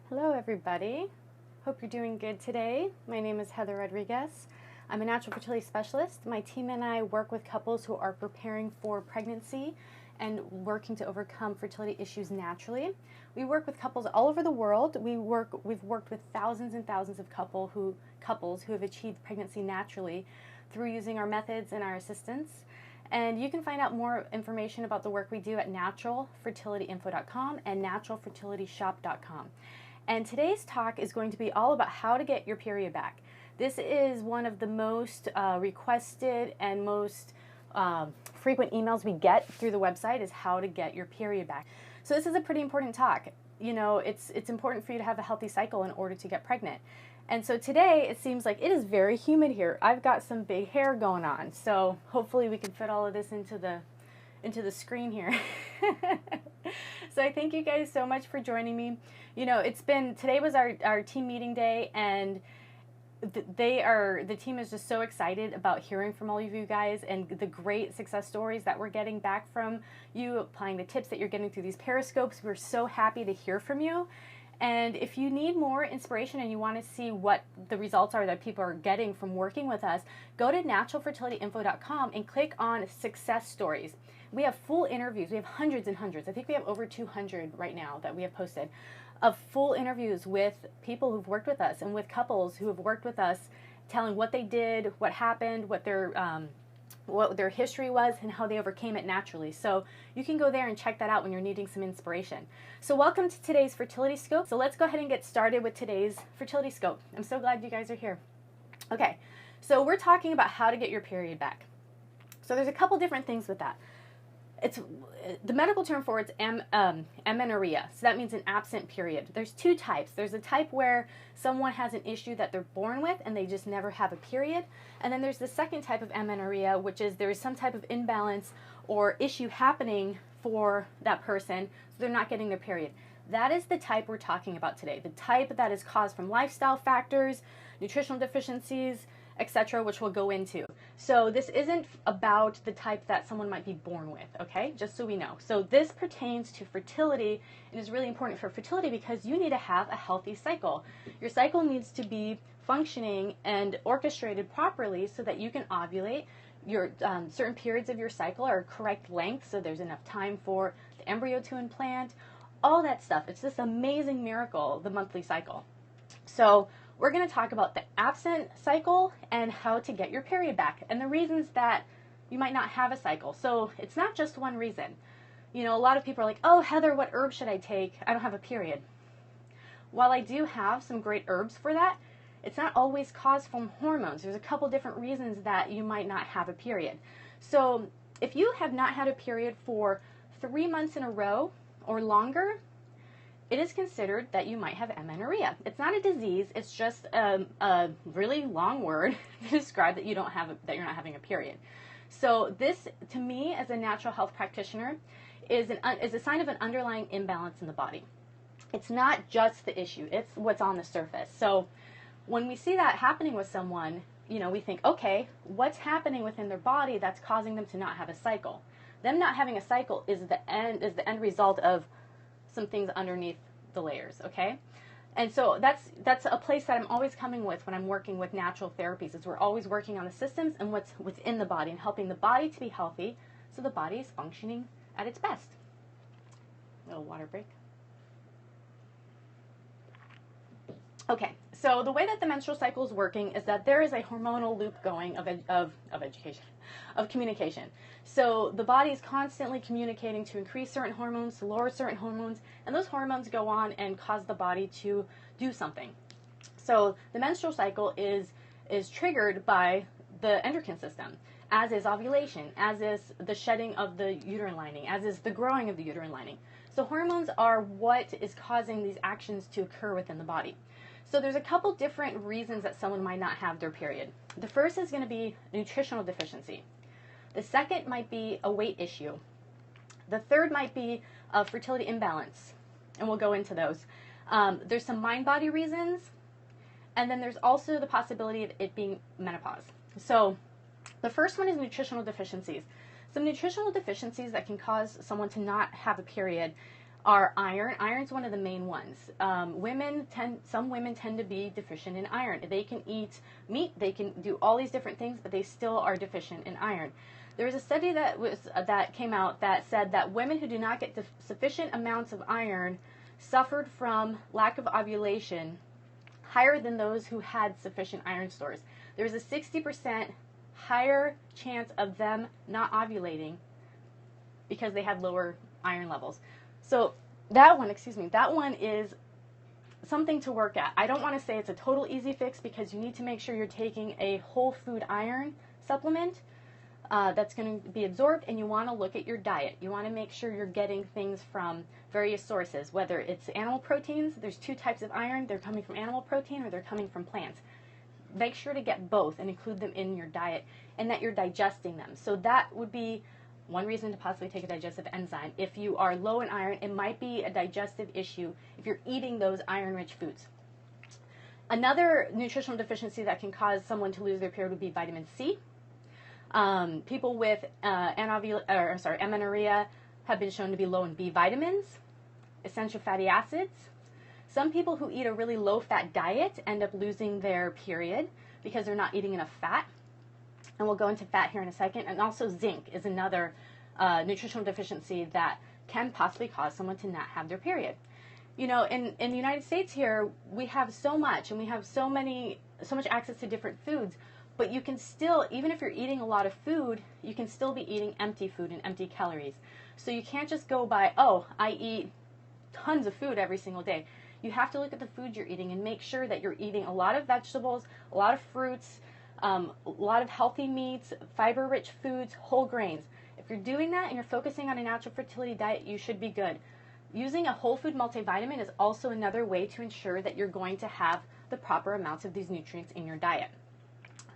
Hello everybody. Hope you're doing good today. My name is Heather Rodriguez. I'm a natural fertility specialist. My team and I work with couples who are preparing for pregnancy and working to overcome fertility issues naturally. We work with couples all over the world. We've worked with thousands and thousands of couples who have achieved pregnancy naturally through using our methods and our assistance. And you can find out more information about the work we do at naturalfertilityinfo.com and naturalfertilityshop.com. And today's talk is going to be all about how to get your period back. This is one of the most requested and most frequent emails we get through the website is how to get your period back. So this is a pretty important talk. You know, it's important for you to have a healthy cycle in order to get pregnant. And so today it seems like it is very humid here. I've got some big hair going on, so hopefully we can fit all of this into the screen here. So I thank you guys so much for joining me. You know, today was our team meeting day, and the team is just so excited about hearing from all of you guys and the great success stories that we're getting back from you, applying the tips that you're getting through these periscopes. We're so happy to hear from you. And if you need more inspiration and you want to see what the results are that people are getting from working with us, go to naturalfertilityinfo.com and click on success stories. We have full interviews. We have hundreds and hundreds. I think we have over 200 right now that we have posted of full interviews with people who've worked with us and with couples who have worked with us, telling what they did, what happened, what their history was, and how they overcame it naturally. So you can go there and check that out when you're needing some inspiration. So welcome to today's Fertility Scope. So let's go ahead and get started with today's Fertility Scope. I'm so glad you guys are here. Okay, so we're talking about how to get your period back. So there's a couple different things with that. It's the medical term for it's amenorrhea. So that means an absent period. There's two types. There's a type where someone has an issue that they're born with and they just never have a period. And then there's the second type of amenorrhea, which is there is some type of imbalance or issue happening for that person, so they're not getting their period. That is the type we're talking about today. The type that is caused from lifestyle factors, nutritional deficiencies, etc., which we'll go into. So this isn't about the type that someone might be born with, okay? Just so we know. So this pertains to fertility and is really important for fertility because you need to have a healthy cycle. Your cycle needs to be functioning and orchestrated properly so that you can ovulate. Your certain periods of your cycle are correct length, so there's enough time for the embryo to implant, all that stuff. It's this amazing miracle, the monthly cycle. So we're going to talk about the absent cycle and how to get your period back and the reasons that you might not have a cycle. So it's not just one reason. You know, a lot of people are like, oh, Heather, what herb should I take? I don't have a period. While I do have some great herbs for that, it's not always caused from hormones. There's a couple different reasons that you might not have a period. So if you have not had a period for 3 months in a row or longer, it is considered that you might have amenorrhea. It's not a disease. It's just a really long word to describe that you're not having a period. So this, to me, as a natural health practitioner, is a sign of an underlying imbalance in the body. It's not just the issue. It's what's on the surface. So when we see that happening with someone, you know, we think, okay, what's happening within their body that's causing them to not have a cycle? Them not having a cycle is the end result of some things underneath the layers, okay? And so that's a place that I'm always coming with when I'm working with natural therapies, is we're always working on the systems and what's within the body and helping the body to be healthy so the body is functioning at its best. Little water break. Okay, so the way that the menstrual cycle is working is that there is a hormonal loop going of communication. So the body is constantly communicating to increase certain hormones, to lower certain hormones, and those hormones go on and cause the body to do something. So the menstrual cycle is triggered by the endocrine system, as is ovulation, as is the shedding of the uterine lining, as is the growing of the uterine lining. So hormones are what is causing these actions to occur within the body. So there's a couple different reasons that someone might not have their period. The first is going to be nutritional deficiency. The second might be a weight issue. The third might be a fertility imbalance, and we'll go into those. There's some mind-body reasons, and then there's also the possibility of it being menopause. So the first one is nutritional deficiencies. Some nutritional deficiencies that can cause someone to not have a period are iron. Iron's one of the main ones. Some women tend to be deficient in iron. They can eat meat, they can do all these different things, but they still are deficient in iron. There was a study that came out that said that women who do not get sufficient amounts of iron suffered from lack of ovulation higher than those who had sufficient iron stores. There was a 60% higher chance of them not ovulating because they had lower iron levels. So that one is something to work at. I don't want to say it's a total easy fix because you need to make sure you're taking a whole food iron supplement that's going to be absorbed, and you want to look at your diet. You want to make sure you're getting things from various sources, whether it's animal proteins. There's two types of iron. They're coming from animal protein or they're coming from plants. Make sure to get both and include them in your diet and that you're digesting them. So that would be one reason to possibly take a digestive enzyme. If you are low in iron, it might be a digestive issue if you're eating those iron-rich foods. Another nutritional deficiency that can cause someone to lose their period would be vitamin C. People with amenorrhea have been shown to be low in B vitamins, essential fatty acids. Some people who eat a really low-fat diet end up losing their period because they're not eating enough fat. And we'll go into fat here in a second. And also zinc is another nutritional deficiency that can possibly cause someone to not have their period. You know, in the United States here, we have so much, and we have so much access to different foods. But you can still, even if you're eating a lot of food, you can still be eating empty food and empty calories. So you can't just go by, oh, I eat tons of food every single day. You have to look at the food you're eating and make sure that you're eating a lot of vegetables, a lot of fruits, a lot of healthy meats, fiber-rich foods, whole grains. If you're doing that and you're focusing on a natural fertility diet, you should be good. Using a whole food multivitamin is also another way to ensure that you're going to have the proper amounts of these nutrients in your diet.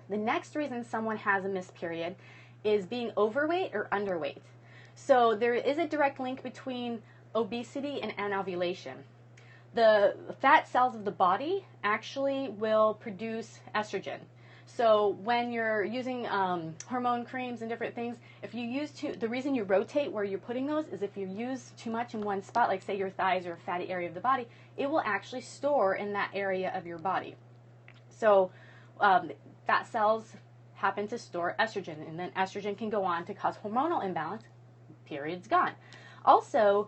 The next reason someone has a missed period is being overweight or underweight. So there is a direct link between obesity and anovulation. The fat cells of the body actually will produce estrogen. So when you're using hormone creams and different things, if you use the reason you rotate where you're putting those is if you use too much in one spot, like say your thighs or a fatty area of the body, it will actually store in that area of your body. So fat cells happen to store estrogen, and then estrogen can go on to cause hormonal imbalance. Period's gone. Also,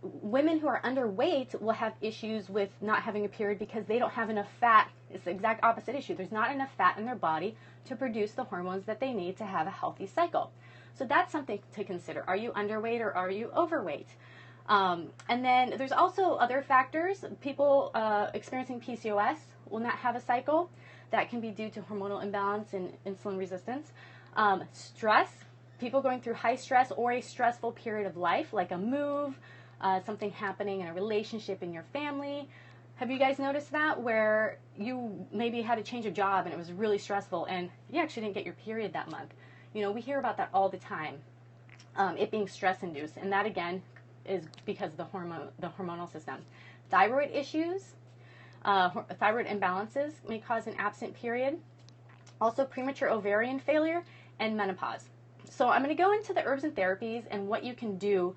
women who are underweight will have issues with not having a period because they don't have enough fat. It's the exact opposite issue. There's not enough fat in their body to produce the hormones that they need to have a healthy cycle. So that's something to consider. Are you underweight or are you overweight? And then there's also other factors. People experiencing PCOS will not have a cycle. That can be due to hormonal imbalance and insulin resistance. Stress. People going through high stress or a stressful period of life, like a move, something happening in a relationship in your family. Have you guys noticed that, where you maybe had to change a job and it was really stressful and you actually didn't get your period that month? You know, we hear about that all the time, it being stress-induced, and that again is because of the hormonal system. Thyroid issues, thyroid imbalances may cause an absent period. Also premature ovarian failure and menopause. So I'm going to go into the herbs and therapies and what you can do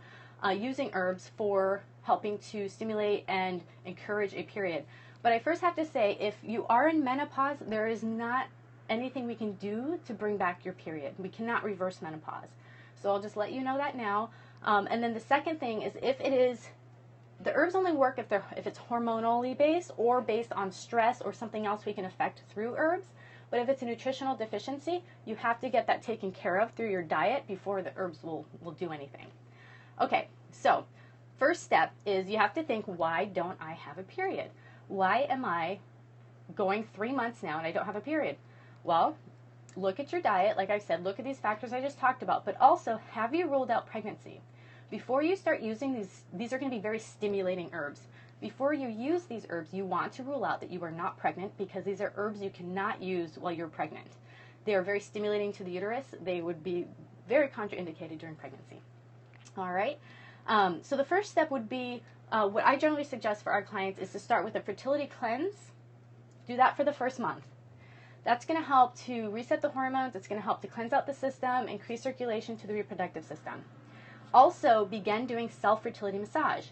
using herbs for helping to stimulate and encourage a period. But I first have to say, if you are in menopause, there is not anything we can do to bring back your period. We cannot reverse menopause. So I'll just let you know that now. And then the second thing is, if it is, the herbs only work if it's hormonally based or based on stress or something else we can affect through herbs. But if it's a nutritional deficiency, you have to get that taken care of through your diet before the herbs will do anything. Okay, so first step is you have to think, why don't I have a period? Why am I going 3 months now and I don't have a period? Well, look at your diet. Like I said, look at these factors I just talked about, but also, have you ruled out pregnancy? Before you start using these are going to be very stimulating herbs. Before you use these herbs, you want to rule out that you are not pregnant, because these are herbs you cannot use while you're pregnant. They are very stimulating to the uterus. They would be very contraindicated during pregnancy. All right. So the first step would be, what I generally suggest for our clients is to start with a fertility cleanse. Do that for the first month. That's going to help to reset the hormones. It's going to help to cleanse out the system, increase circulation to the reproductive system. Also, begin doing self-fertility massage.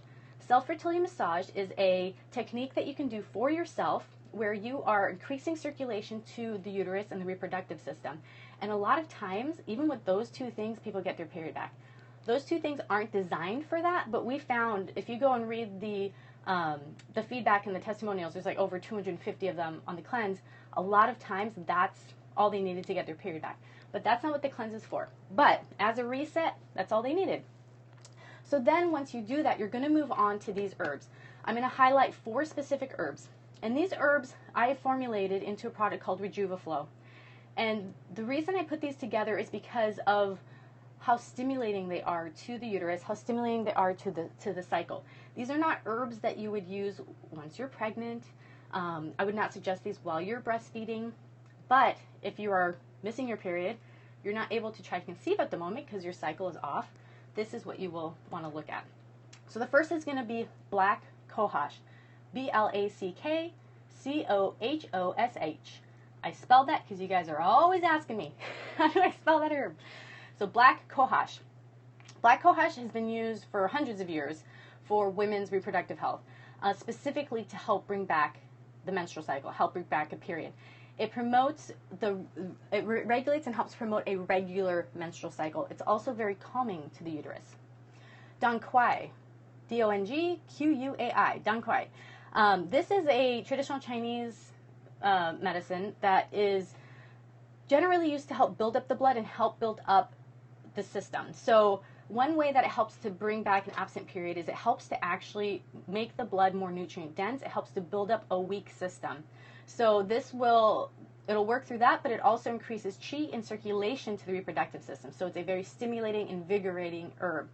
Self-fertility massage is a technique that you can do for yourself where you are increasing circulation to the uterus and the reproductive system. And a lot of times, even with those two things, people get their period back. Those two things aren't designed for that, but we found if you go and read the feedback and the testimonials, there's like over 250 of them on the cleanse. A lot of times that's all they needed to get their period back. But that's not what the cleanse is for. But as a reset, that's all they needed. So then once you do that, you're going to move on to these herbs. I'm going to highlight 4 specific herbs. And these herbs I formulated into a product called RejuvaFlow. And the reason I put these together is because of how stimulating they are to the uterus, how stimulating they are to the cycle. These are not herbs that you would use once you're pregnant. I would not suggest these while you're breastfeeding. But if you are missing your period, you're not able to try to conceive at the moment because your cycle is off, this is what you will want to look at. So the first is going to be black cohosh. BlackCohosh. I spelled that because you guys are always asking me, how do I spell that herb? So black cohosh. Black cohosh has been used for hundreds of years for women's reproductive health, specifically to help bring back the menstrual cycle, help bring back a period. It regulates and helps promote a regular menstrual cycle. It's also very calming to the uterus. Dongquai, Dongquai, Dongquai. This is a traditional Chinese medicine that is generally used to help build up the blood and help build up the system. So one way that it helps to bring back an absent period is it helps to actually make the blood more nutrient dense. It helps to build up a weak system. So it'll work through that, but it also increases qi and circulation to the reproductive system. So it's a very stimulating, invigorating herb.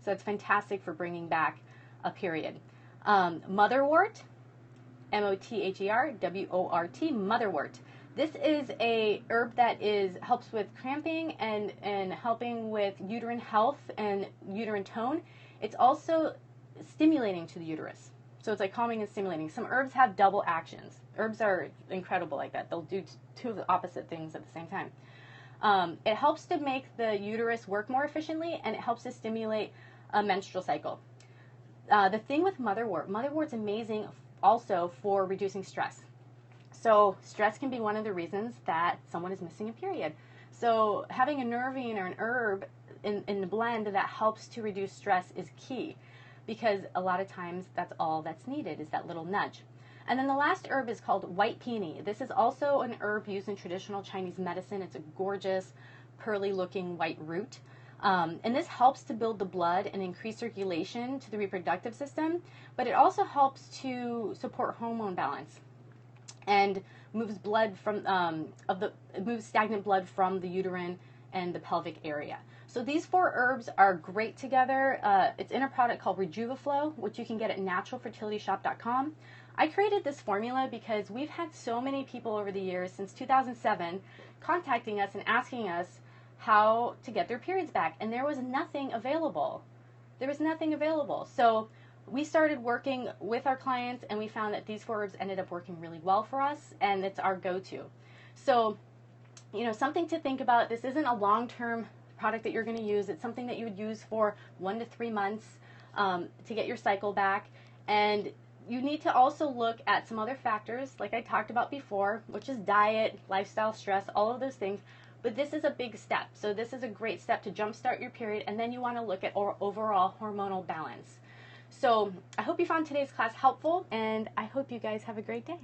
So it's fantastic for bringing back a period. Motherwort, Motherwort, motherwort. This is a herb that helps with cramping and helping with uterine health and uterine tone. It's also stimulating to the uterus. So it's like calming and stimulating. Some herbs have double actions. Herbs are incredible like that. They'll do two of the opposite things at the same time. It helps to make the uterus work more efficiently, and it helps to stimulate a menstrual cycle. The thing with motherwort's amazing also for reducing stress. So stress can be one of the reasons that someone is missing a period. So having a nervine or an herb in the blend that helps to reduce stress is key, because a lot of times that's all that's needed is that little nudge. And then the last herb is called white peony. This is also an herb used in traditional Chinese medicine. It's a gorgeous, pearly looking white root. And this helps to build the blood and increase circulation to the reproductive system, but it also helps to support hormone balance and moves blood from moves stagnant blood from the uterine and the pelvic area. So these 4 herbs are great together. It's in a product called RejuvaFlow, which you can get at naturalfertilityshop.com. I created this formula because we've had so many people over the years since 2007 contacting us and asking us how to get their periods back, and there was nothing available. There was nothing available. So we started working with our clients, and we found that these 4 herbs ended up working really well for us, and it's our go-to. So, something to think about. This isn't a long-term product that you're going to use. It's something that you would use for 1 to 3 months to get your cycle back. And you need to also look at some other factors, like I talked about before, which is diet, lifestyle, stress, all of those things. But this is a big step. So this is a great step to jumpstart your period, and then you want to look at overall hormonal balance. So I hope you found today's class helpful, and I hope you guys have a great day.